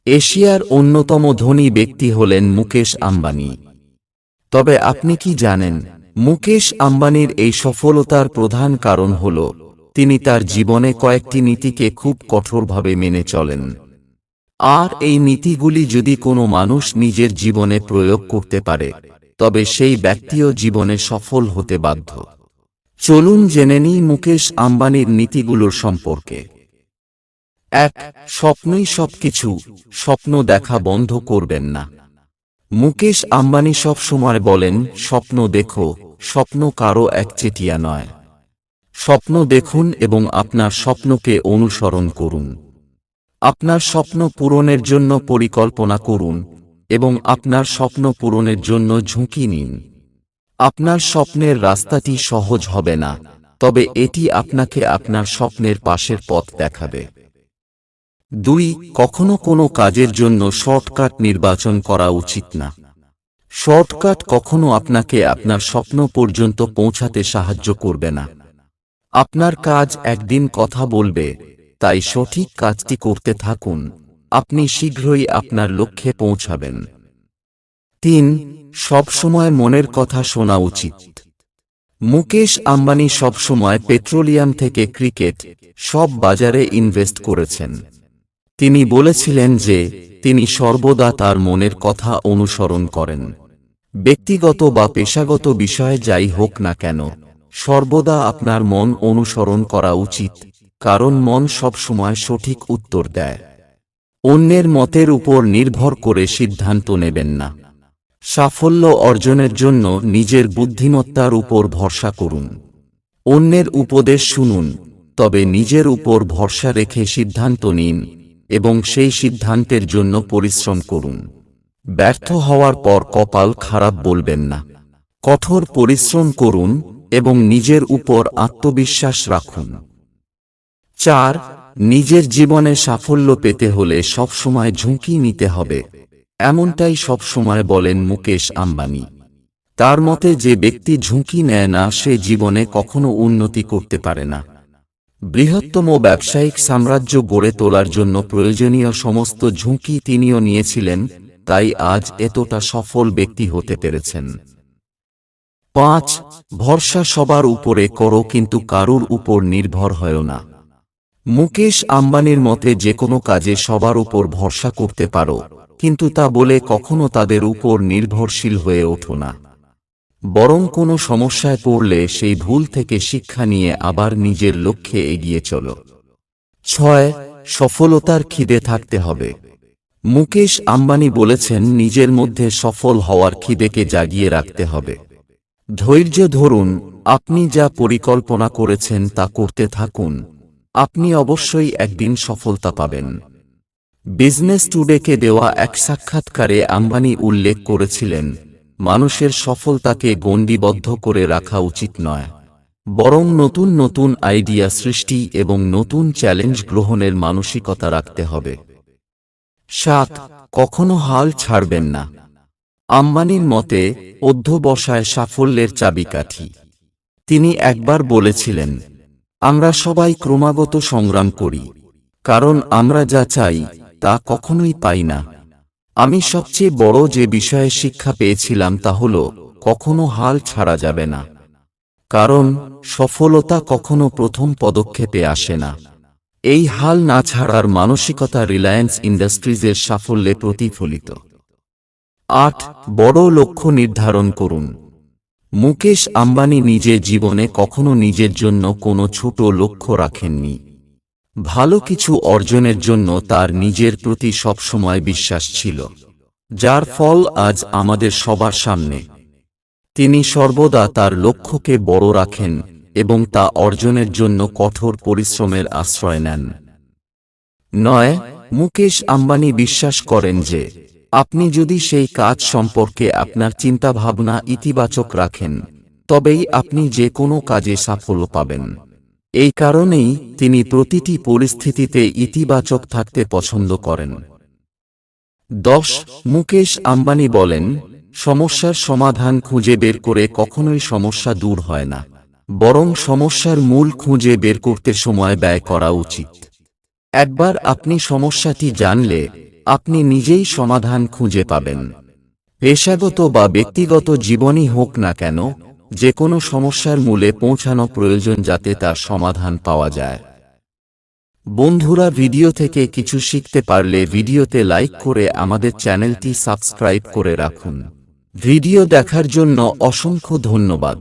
এশিয়ার অন্যতম ধনী ব্যক্তি হলেন মুকেশ আম্বানি। তবে আপনি কি জানেন, মুকেশ আম্বানির এই সফলতার প্রধান কারণ হল তিনি তার জীবনে কয়েকটি নীতিকে খুব কঠোরভাবে মেনে চলেন। আর এই নীতিগুলি যদি কোনো মানুষ নিজের জীবনে প্রয়োগ করতে পারে, তবে সেই ব্যক্তিও জীবনে সফল হতে বাধ্য। চলুন জেনে নিই মুকেশ আম্বানির নীতিগুলোর সম্পর্কে। ১. স্বপ্নই সবকিছু, স্বপ্ন দেখা বন্ধ করবেন না। মুকেশ আম্বানি সব সময় বলেন, স্বপ্ন দেখো, স্বপ্ন কারো একচেটিয়া নয়। স্বপ্ন দেখুন এবং আপনার স্বপ্নকে অনুসরণ করুন। আপনার স্বপ্ন পূরণের জন্য পরিকল্পনা করুন এবং আপনার স্বপ্ন পূরণের জন্য ঝুঁকি নিন। আপনার স্বপ্নের রাস্তাটি সহজ হবে না, তবে এটি আপনাকে আপনার স্বপ্নের পাশের পথ দেখাবে। ২. কখনো কোনো কাজের জন্য শর্টকাট নির্বাচন করা উচিত না। শর্টকাট কখনো আপনাকে আপনার স্বপ্ন পর্যন্ত পৌঁছাতে সাহায্য করবে না। আপনার কাজ একদিন কথা বলবে, তাই সঠিক কাজটি করতে থাকুন, আপনি শীঘ্রই আপনার লক্ষ্যে পৌঁছাবেন। ৩. সবসময় মনের কথা শোনা উচিত। মুকেশ আম্বানি সবসময় পেট্রোলিয়াম থেকে ক্রিকেট, সব বাজারে ইনভেস্ট করেছেন। তিনি বলেছিলেন যে তিনি সর্বদা তার মনের কথা অনুসরণ করেন। ব্যক্তিগত বা পেশাগত বিষয়ে যাই হোক না কেন, সর্বদা আপনার মন অনুসরণ করা উচিত, কারণ মন সবসময় সঠিক উত্তর দেয়। অন্যের মতের উপর নির্ভর করে সিদ্ধান্ত নেবেন না। সাফল্য অর্জনের জন্য নিজের বুদ্ধিমত্তার উপর ভরসা করুন। অন্যের উপদেশ শুনুন, তবে নিজের উপর ভরসা রেখে সিদ্ধান্ত নিন এবং সেই সিদ্ধান্তের জন্য পরিশ্রম করুন। ব্যর্থ হওয়ার পর কপাল খারাপ বলবেন না। কঠোর পরিশ্রম করুন এবং নিজের উপর আত্মবিশ্বাস রাখুন। ৪. নিজের জীবনে সাফল্য পেতে হলে সবসময় ঝুঁকি নিতে হবে। এমনটাই সবসময় বলেন মুকেশ আম্বানি। তার মতে যে ব্যক্তি ঝুঁকি নেয় না সে জীবনে কখনো উন্নতি করতে পারে না। বৃহত্তম ব্যবসায়িক সাম্রাজ্য গড়ে তোলার জন্য প্রয়োজনীয় সমস্ত ঝুঁকি তিনিও নিয়েছিলেন, তাই আজ এতটা সফল ব্যক্তি হতে পেরেছেন। ৫. ভরসা সবার উপরে করো, কিন্তু কারুর উপর নির্ভর হয়ো না। মুকেশ আম্বানির মতে যে কোনো কাজে সবার উপর ভরসা করতে পারো, কিন্তু তা বলে কখনো তাদের উপর নির্ভরশীল হয়ে ওঠো না। বরং কোনো সমস্যায় পড়লে সেই ভুল থেকে শিক্ষা নিয়ে আবার নিজের লক্ষ্যে এগিয়ে চলো। ৬. সফলতার খিদে থাকতে হবে। মুকেশ আম্বানি বলেছেন, নিজের মধ্যে সফল হওয়ার খিদেকে জাগিয়ে রাখতে হবে। ধৈর্য ধরুন, আপনি যা পরিকল্পনা করেছেন তা করতে থাকুন, আপনি অবশ্যই একদিন সফলতা পাবেন। বিজনেস টুডেকে দেওয়া এক সাক্ষাৎকারে আম্বানি উল্লেখ করেছিলেন, মানুষের সফলতাকে গণ্ডিবদ্ধ করে রাখা উচিত নয়, বরং নতুন নতুন আইডিয়া সৃষ্টি এবং নতুন চ্যালেঞ্জ গ্রহণের মানসিকতা রাখতে হবে। ৭. কখনো হাল ছাড়বেন না। আম্বানির মতে অধ্যবসায় সাফল্যের চাবিকাঠি। তিনি একবার বলেছিলেন, আমরা সবাই ক্রমাগত সংগ্রাম করি, কারণ আমরা যা চাই তা কখনোই পাই না। আমি সবচেয়ে বড় যে বিষয়ে শিক্ষা পেয়েছিলাম তা হল, কখনো হাল ছাড়া যাবে না, কারণ সফলতা কখনো প্রথম পদক্ষেপে আসে না। এই হাল না ছাড়ার মানসিকতা রিলায়েন্স ইন্ডাস্ট্রিজের সাফল্যে প্রতিফলিত। ৮. বড় লক্ষ্য নির্ধারণ করুন। মুকেশ আম্বানি নিজের জীবনে কখনো নিজের জন্য কোনো ছোট লক্ষ্য রাখেননি। ভালো কিছু অর্জনের জন্য তার নিজের প্রতি সবসময় বিশ্বাস ছিল, যার ফল আজ আমাদের সবার সামনে। তিনি সর্বদা তার লক্ষ্যকে বড় রাখেন এবং তা অর্জনের জন্য কঠোর পরিশ্রমের আশ্রয় নেন। ৯. মুকেশ আম্বানি বিশ্বাস করেন যে আপনি যদি সেই কাজ সম্পর্কে আপনার চিন্তাভাবনা ইতিবাচক রাখেন, তবেই আপনি যে কোনো কাজে সাফল্য পাবেন। এই কারণেই তিনি প্রতিটি পরিস্থিতিতে ইতিবাচক থাকতে পছন্দ করেন। ১০. মুকেশ আম্বানি বলেন, সমস্যার সমাধান খুঁজে বের করে কখনোই সমস্যা দূর হয় না, বরং সমস্যার মূল খুঁজে বের করতে সময় ব্যয় করা উচিত। একবার আপনি সমস্যাটি জানলে আপনি নিজেই সমাধান খুঁজে পাবেন। পেশাগত বা ব্যক্তিগত জীবনই হোক না কেন, যে কোনো সমস্যার মূলে পৌঁছানো প্রয়োজন যাতে তার সমাধান পাওয়া যায়। বন্ধুরা, ভিডিও থেকে কিছু শিখতে পারলে ভিডিওতে লাইক করে আমাদের চ্যানেলটি সাবস্ক্রাইব করে রাখুন। ভিডিও দেখার জন্য অসংখ্য ধন্যবাদ।